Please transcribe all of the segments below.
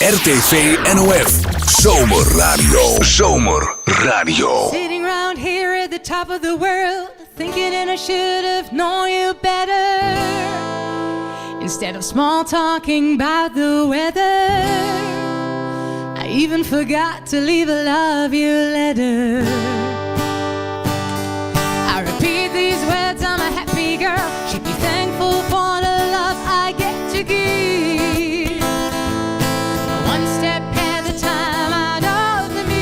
RTV NOF. Zomerradio. Zomerradio. Sitting around here at the top of the world, thinking and I should have known you better. Instead of small talking about the weather, I even forgot to leave a love you letter. I repeat these words, I'm a happy girl. Should be thankful for the love I get to give. One step at a time out of the me.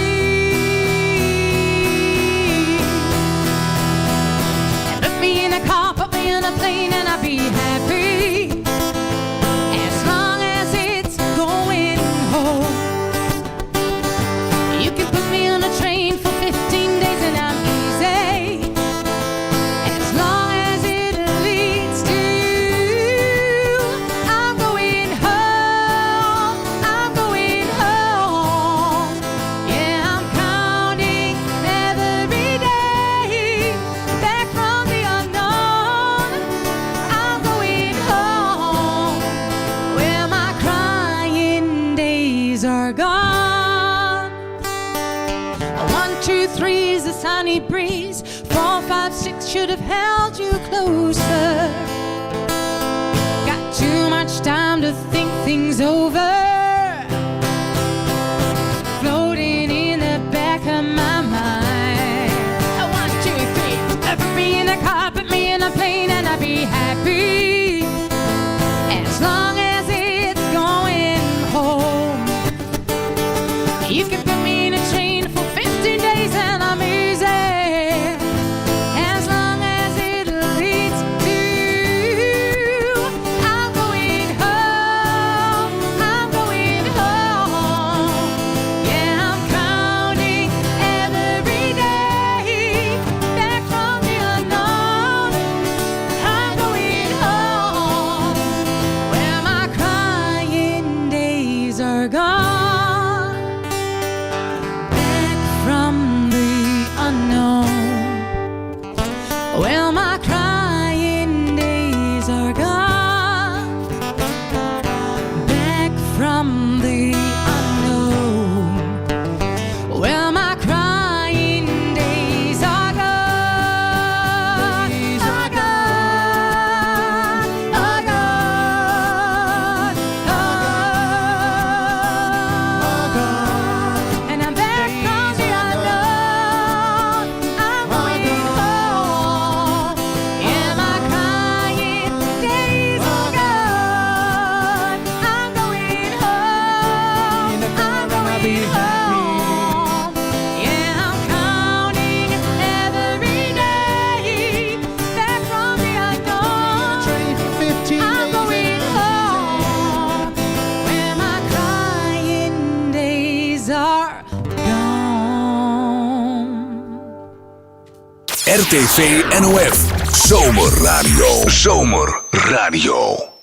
And put me in a car, put me in a plane, and I'll be happy as long as it's going home. You can put me on a train for 15 days and I'm easy, as long as it leads to you. I'm going home, I'm going home. Yeah, I'm counting every day back from the unknown. I'm going home where my crying days are gone. 1, 2, 3 is a sunny breeze. 4, 5, 6 should have held you closer. Got too much time to think things over. Floating in the back of my mind. 1, 2, 3. Put me in a car, put me in a plane, and I'll be happy as long as it's going home. You can put me in a train for 15 days and I'm easy, as long as it leads to you. I'm going home, I'm going home. Yeah, I'm counting every day back from the unknown. I'm going home where my crying days are gone. Back from the unknown. Well, my crying days are gone. Back from the unknown. Well, my crying days are gone. Are gone. Are gone. Are gone. And I'm back from the unknown. I'm going home. Yeah, my crying days are gone. I'm going home. I'm going home. Yeah, I'm counting every day back from the unknown. I'm going home where my crying days are gone. RTV NOF. Zomerradio. Zomerradio.